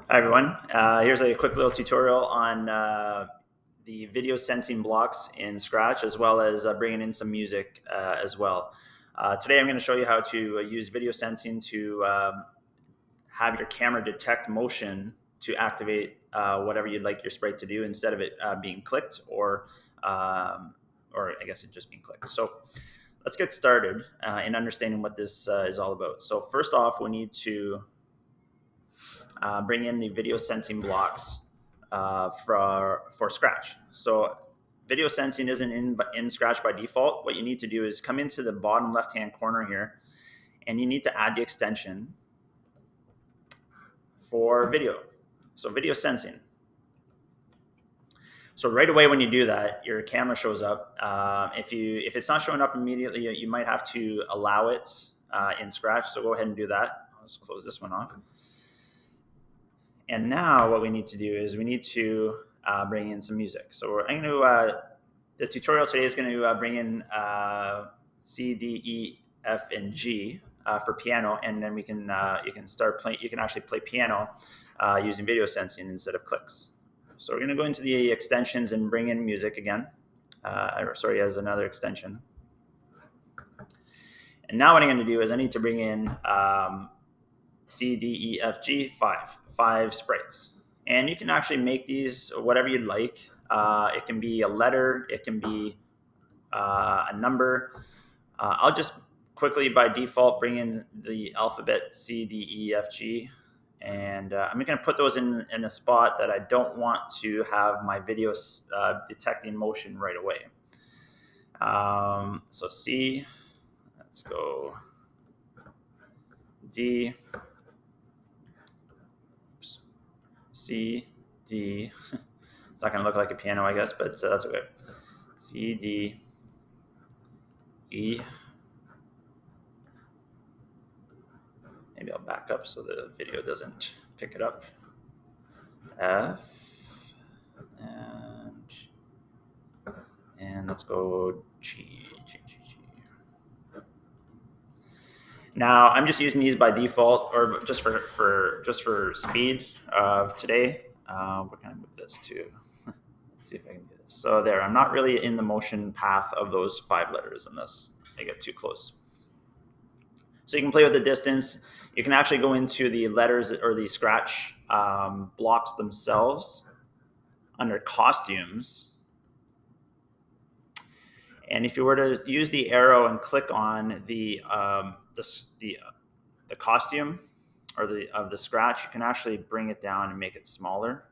Hi everyone. Here's a quick little tutorial on the video sensing blocks in Scratch, as well as bringing in some music as well. Today I'm going to show you how to use video sensing to have your camera detect motion to activate whatever you'd like your sprite to do instead of it being clicked or I guess it just being clicked. So let's get started in understanding what this is all about. So first off, we need to bring in the video sensing blocks for Scratch. So video sensing isn't in Scratch by default. What you need to do is come into the bottom left-hand corner here, and you need to add the extension for video. So video sensing. So right away when you do that, your camera shows up. If it's not showing up immediately, you might have to allow it in Scratch. So go ahead and do that. I'll just close this one off. And now what we need to do is we need to bring in some music. So I'm going to, the tutorial today is going to bring in C, D, E, F, and G for piano, and then you can start playing. You can actually play piano using video sensing instead of clicks. So we're going to go into the extensions and bring in music again. As another extension. And now what I'm going to do is I need to bring in C, D, E, F, G, five sprites. And you can actually make these whatever you'd like. It can be a letter, it can be a number. I'll just quickly by default bring in the alphabet C, D, E, F, G. And I'm going to put those in a spot that I don't want to have my video detecting motion right away. So C, let's go D, C, D. It's not going to look like a piano, I guess, but that's okay. C, D, E. Maybe I'll back up so the video doesn't pick it up. F. And let's go G, G, G, G. Now I'm just using these by default, or just for speed of today. We're gonna move this to. Let's see if I can do this. So there, I'm not really in the motion path of those 5 letters unless I get too close. So you can play with the distance. You can actually go into the letters or the Scratch blocks themselves under costumes. And if you were to use the arrow and click on the costume or the Scratch, you can actually bring it down and make it smaller.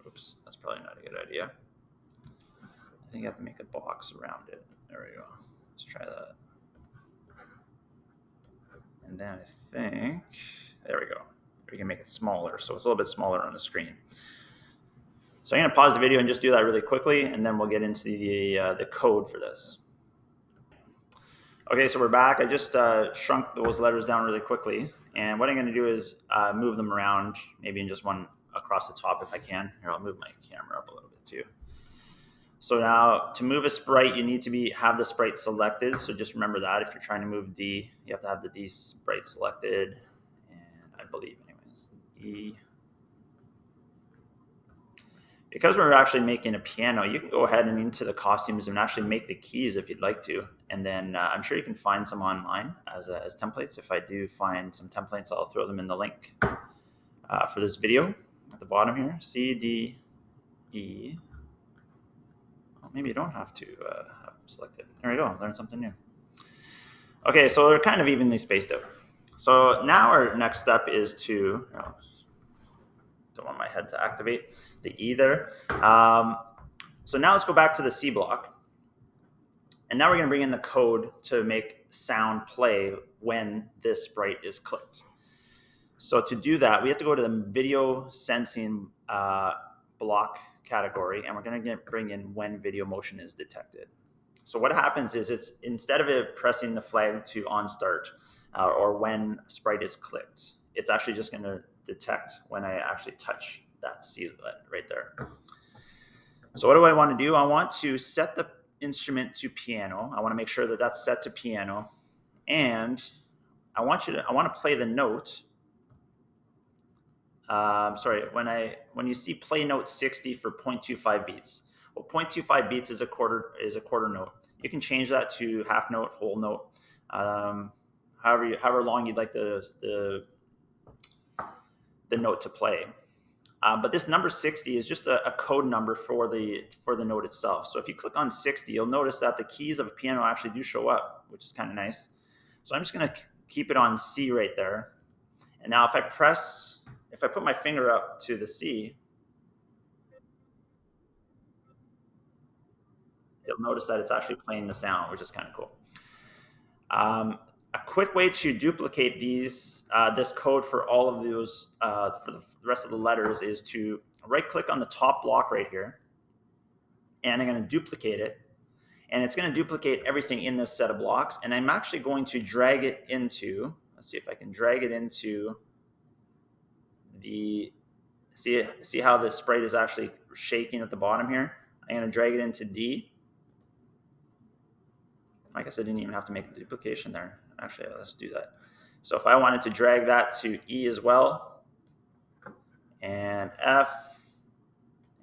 Oops, that's probably not a good idea. I think you have to make a box around it. There we go. Let's try that. And then I think, there we go. We can make it smaller, so it's a little bit smaller on the screen. So I'm going to pause the video and just do that really quickly, and then we'll get into the code for this. Okay, so we're back. I just shrunk those letters down really quickly, and what I'm going to do is move them around, maybe in just one across the top if I can. Here, I'll move my camera up a little bit too. So now to move a sprite, you need to have the sprite selected. So just remember that if you're trying to move D, you have to have the D sprite selected. And I believe anyways, E. Because we're actually making a piano, you can go ahead and into the costumes and actually make the keys if you'd like to. And then I'm sure you can find some online as templates. If I do find some templates, I'll throw them in the link for this video at the bottom here. C, D, E. Maybe you don't have to have them selected. There we go. Learn something new. Okay, so they're kind of evenly spaced out. So now our next step is to, don't want my head to activate the E there. So now let's go back to the C block. And now we're going to bring in the code to make sound play when this sprite is clicked. So to do that, we have to go to the video sensing block category, and we're going to bring in when video motion is detected. So what happens is it's instead of it pressing the flag to on start or when sprite is clicked, it's actually just going to detect when I actually touch that C right there. So what do I want to do? I want to set the instrument to piano. I want to make sure that that's set to piano, and I want to play the note sorry, when you see play note 60 for 0.25 beats. Well, 0.25 beats is a quarter note. You can change that to half note, whole note, um, however long you'd like the note to play. But this number 60 is just a code number for the note itself. So if you click on 60, you'll notice that the keys of a piano actually do show up, which is kind of nice. So I'm just going to keep it on C right there. And now if I put my finger up to the C, you'll notice that it's actually playing the sound, which is kind of cool. A quick way to duplicate this code for all of those for the rest of the letters is to right click on the top block right here, and I'm going to duplicate it, and it's going to duplicate everything in this set of blocks, and I'm actually going to drag it into, let's see if I can drag it into the, see how the sprite is actually shaking at the bottom here. I'm going to drag it into D. I guess I didn't even have to make the duplication there. Actually, let's do that. So if I wanted to drag that to E as well, and F,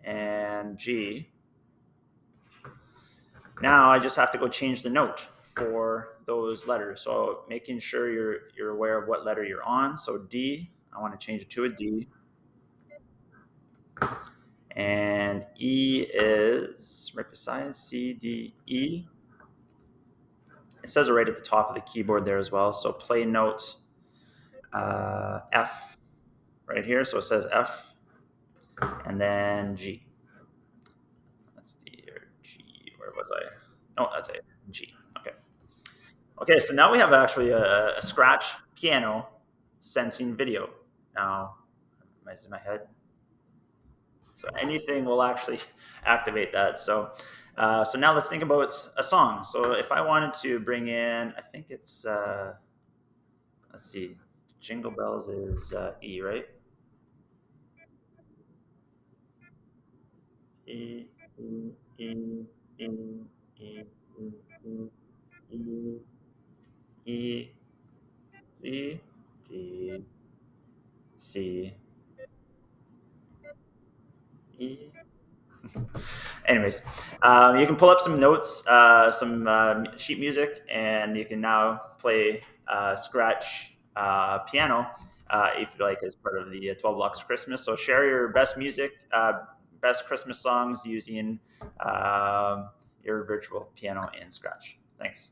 and G, now I just have to go change the note for those letters. So making sure you're aware of what letter you're on. So D, I want to change it to a D. And E is right beside C, D, E. It says it right at the top of the keyboard there as well. So play note F right here. So it says F, and then G. That's the G. Where was I? Oh, that's it. G. Okay. Okay. So now we have actually a Scratch piano sensing video. Now, is my head? So anything will actually activate that. So now let's think about a song. So if I wanted to bring in, I think it's let's see, Jingle Bells is E, right? E, E, E, E, E, E, E, E, E, D, C, E. Anyways, you can pull up some notes, some sheet music, and you can now play Scratch piano if you like as part of the 12 Blocks of Christmas. So share your best music, best Christmas songs using your virtual piano in Scratch. Thanks.